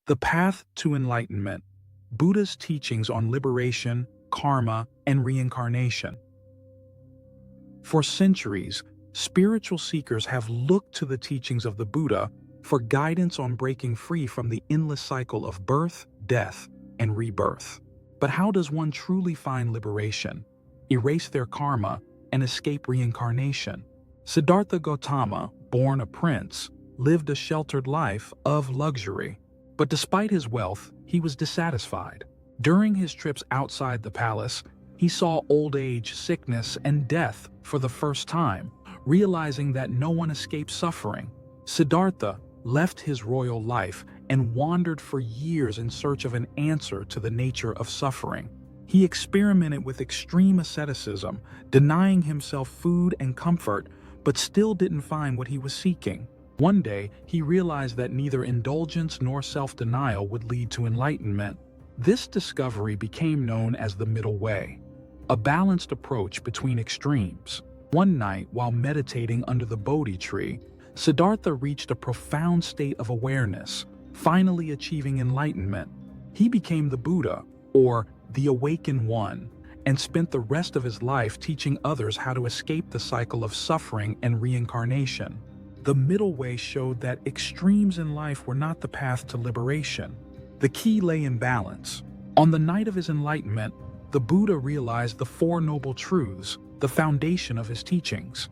The Path to Enlightenment, Buddha's teachings on liberation, karma, and reincarnation. For centuries, spiritual seekers have looked to the teachings of the Buddha for guidance on breaking free from the endless cycle of birth, death, and rebirth. But how does one truly find liberation, erase their karma, and escape reincarnation? Siddhartha Gautama, born a prince, lived a sheltered life of luxury. But despite his wealth, he was dissatisfied. During his trips outside the palace, he saw old age, sickness, and death for the first time, realizing that no one escapes suffering. Siddhartha left his royal life and wandered for years in search of an answer to the nature of suffering. He experimented with extreme asceticism, denying himself food and comfort, but still didn't find what he was seeking. One day, he realized that neither indulgence nor self-denial would lead to enlightenment. This discovery became known as the middle way, a balanced approach between extremes. One night, while meditating under the Bodhi tree, Siddhartha reached a profound state of awareness, finally achieving enlightenment. He became the Buddha, or the Awakened One, and spent the rest of his life teaching others how to escape the cycle of suffering and reincarnation. The middle way showed that extremes in life were not the path to liberation. The key lay in balance. On the night of his enlightenment, the Buddha realized the Four Noble Truths, the foundation of his teachings.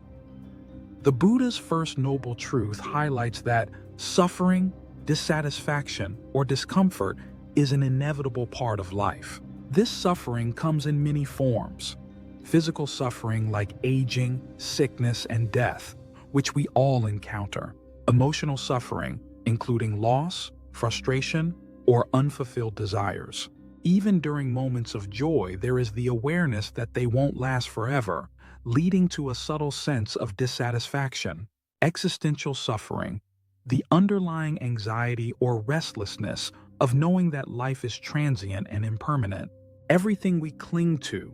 The Buddha's first noble truth highlights that suffering, dissatisfaction, or discomfort is an inevitable part of life. This suffering comes in many forms. Physical suffering like aging, sickness, and death, which we all encounter. Emotional suffering, including loss, frustration, or unfulfilled desires. Even during moments of joy, there is the awareness that they won't last forever, leading to a subtle sense of dissatisfaction. Existential suffering, the underlying anxiety or restlessness of knowing that life is transient and impermanent. Everything we cling to,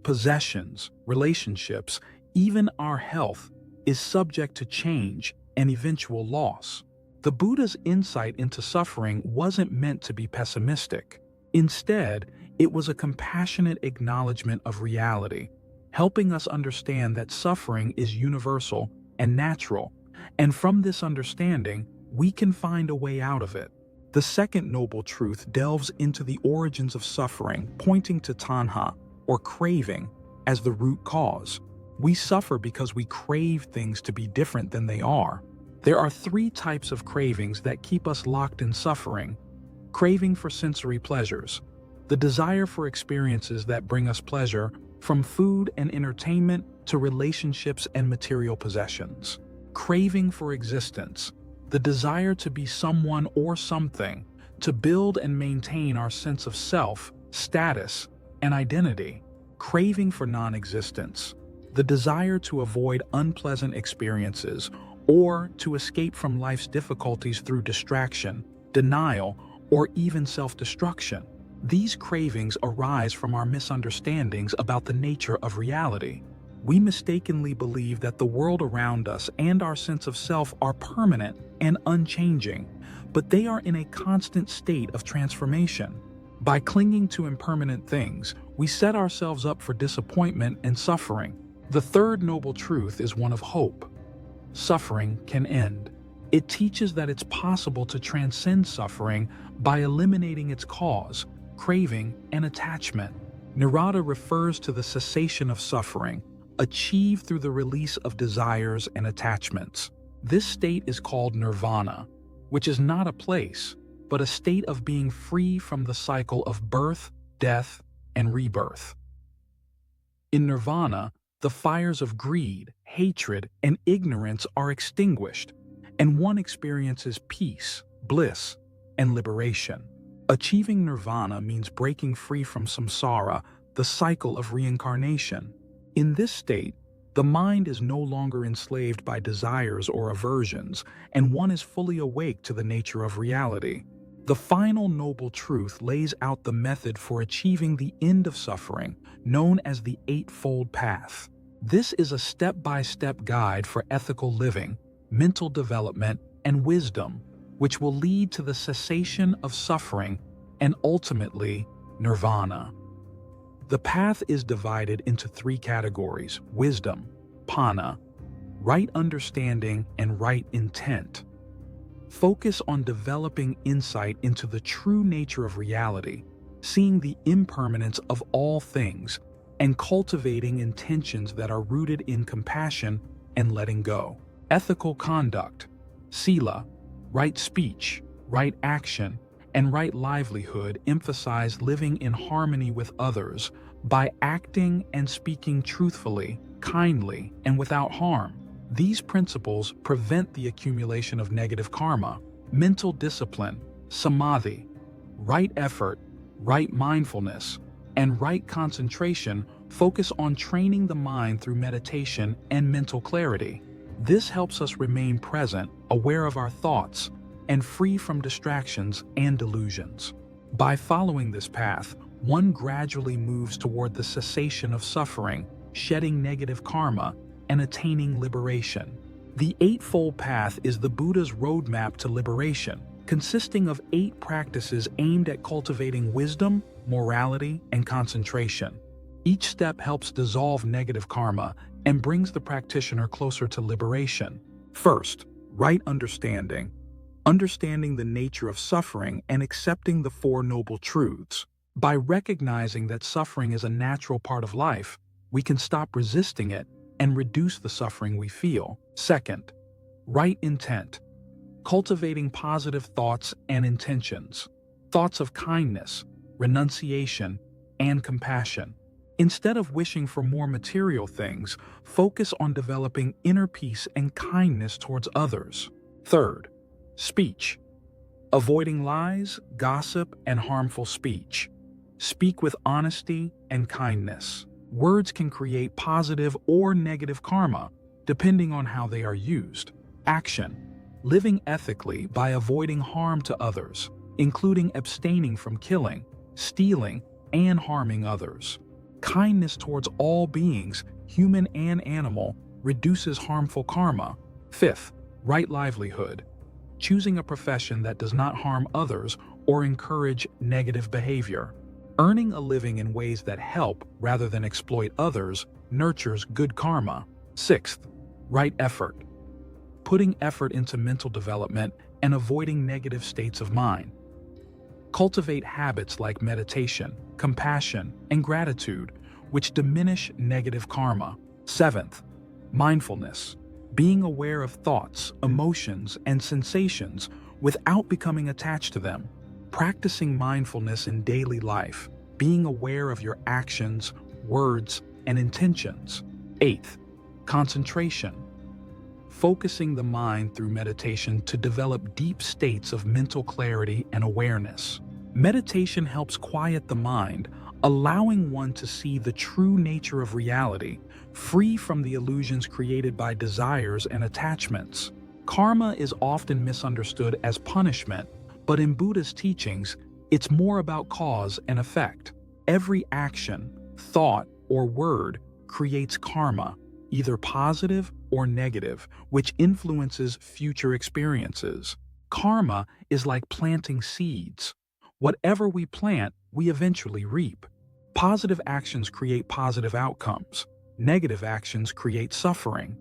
possessions, relationships, even our health, is subject to change and eventual loss. The Buddha's insight into suffering wasn't meant to be pessimistic. Instead, it was a compassionate acknowledgement of reality, helping us understand that suffering is universal and natural, and from this understanding, we can find a way out of it. The second noble truth delves into the origins of suffering, pointing to tanha, or craving, as the root cause. We suffer because we crave things to be different than they are. There are three types of cravings that keep us locked in suffering. Craving for sensory pleasures, the desire for experiences that bring us pleasure, from food and entertainment to relationships and material possessions. Craving for existence, the desire to be someone or something, to build and maintain our sense of self, status, and identity. Craving for non-existence, the desire to avoid unpleasant experiences or to escape from life's difficulties through distraction, denial, or even self-destruction. These cravings arise from our misunderstandings about the nature of reality. We mistakenly believe that the world around us and our sense of self are permanent and unchanging, but they are in a constant state of transformation. By clinging to impermanent things, we set ourselves up for disappointment and suffering. The third noble truth is one of hope. Suffering can end. It teaches that it's possible to transcend suffering by eliminating its cause, craving, and attachment. Nirvana refers to the cessation of suffering, achieved through the release of desires and attachments. This state is called nirvana, which is not a place, but a state of being free from the cycle of birth, death, and rebirth. In nirvana, the fires of greed, hatred, and ignorance are extinguished, and one experiences peace, bliss, and liberation. Achieving nirvana means breaking free from samsara, the cycle of reincarnation. In this state, the mind is no longer enslaved by desires or aversions, and one is fully awake to the nature of reality. The final noble truth lays out the method for achieving the end of suffering, known as the Eightfold Path. This is a step-by-step guide for ethical living, mental development, and wisdom, which will lead to the cessation of suffering and ultimately nirvana. The path is divided into three categories: wisdom, panna, right understanding, and right intent. Focus on developing insight into the true nature of reality, seeing the impermanence of all things, and cultivating intentions that are rooted in compassion and letting go. Ethical conduct, sila, right speech, right action, and right livelihood emphasize living in harmony with others by acting and speaking truthfully, kindly, and without harm. These principles prevent the accumulation of negative karma. Mental discipline, samadhi, right effort, right mindfulness, and right concentration focus on training the mind through meditation and mental clarity. This helps us remain present, aware of our thoughts, and free from distractions and delusions. By following this path, one gradually moves toward the cessation of suffering, shedding negative karma, and attaining liberation. The Eightfold Path is the Buddha's roadmap to liberation, consisting of 8 practices aimed at cultivating wisdom, morality, and concentration. Each step helps dissolve negative karma and brings the practitioner closer to liberation. First, right understanding. Understanding the nature of suffering and accepting the Four Noble Truths. By recognizing that suffering is a natural part of life, we can stop resisting it and reduce the suffering we feel. Second, right intent. Cultivating positive thoughts and intentions. Thoughts of kindness, renunciation, and compassion. Instead of wishing for more material things, focus on developing inner peace and kindness towards others. Third, speech. Avoiding lies, gossip, and harmful speech. Speak with honesty and kindness. Words can create positive or negative karma, depending on how they are used. Action. Living ethically by avoiding harm to others, including abstaining from killing, stealing, and harming others. Kindness towards all beings, human and animal, reduces harmful karma. Fifth, right livelihood. Choosing a profession that does not harm others or encourage negative behavior. Earning a living in ways that help rather than exploit others nurtures good karma. Sixth, right effort. Putting effort into mental development and avoiding negative states of mind. Cultivate habits like meditation, compassion, and gratitude, which diminish negative karma. Seventh, mindfulness. Being aware of thoughts, emotions, and sensations without becoming attached to them. Practicing mindfulness in daily life, being aware of your actions, words, and intentions. Eighth, concentration. Focusing the mind through meditation to develop deep states of mental clarity and awareness. Meditation helps quiet the mind, allowing one to see the true nature of reality, free from the illusions created by desires and attachments. Karma is often misunderstood as punishment, but in Buddha's teachings, it's more about cause and effect. Every action, thought, or word creates karma, either positive or negative, which influences future experiences. Karma is like planting seeds. Whatever we plant, we eventually reap. Positive actions create positive outcomes. Negative actions create suffering.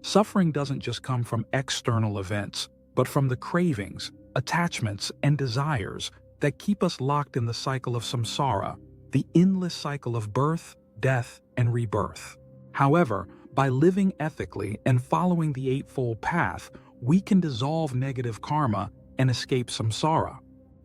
Suffering doesn't just come from external events, but from the cravings, attachments, and desires that keep us locked in the cycle of samsara, the endless cycle of birth, death, and rebirth. However, by living ethically and following the Eightfold Path, we can dissolve negative karma and escape samsara.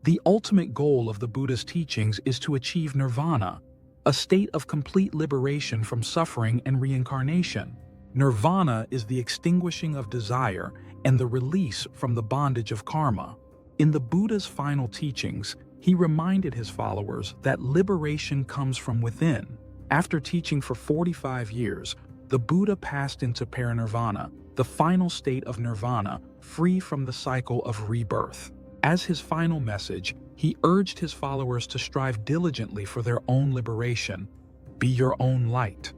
The ultimate goal of the Buddha's teachings is to achieve nirvana, a state of complete liberation from suffering and reincarnation. Nirvana is the extinguishing of desire and the release from the bondage of karma. In the Buddha's final teachings, he reminded his followers that liberation comes from within. After teaching for 45 years, the Buddha passed into parinirvana, the final state of nirvana, free from the cycle of rebirth. As his final message, he urged his followers to strive diligently for their own liberation. Be your own light.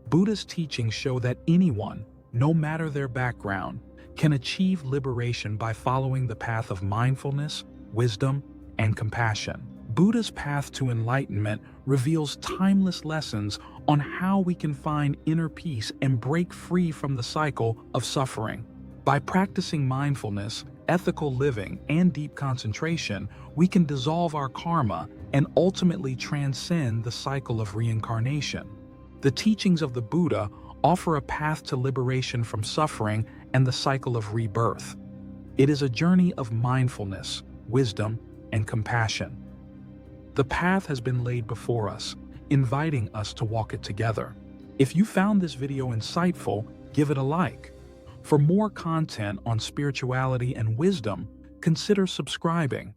Buddha's teachings show that anyone, no matter their background, can achieve liberation by following the path of mindfulness, wisdom, and compassion. Buddha's path to enlightenment reveals timeless lessons on how we can find inner peace and break free from the cycle of suffering. By practicing mindfulness, ethical living, and deep concentration, we can dissolve our karma and ultimately transcend the cycle of reincarnation. The teachings of the Buddha offer a path to liberation from suffering and the cycle of rebirth. It is a journey of mindfulness, wisdom, and compassion. The path has been laid before us, inviting us to walk it together. If you found this video insightful, give it a like. For more content on spirituality and wisdom, consider subscribing.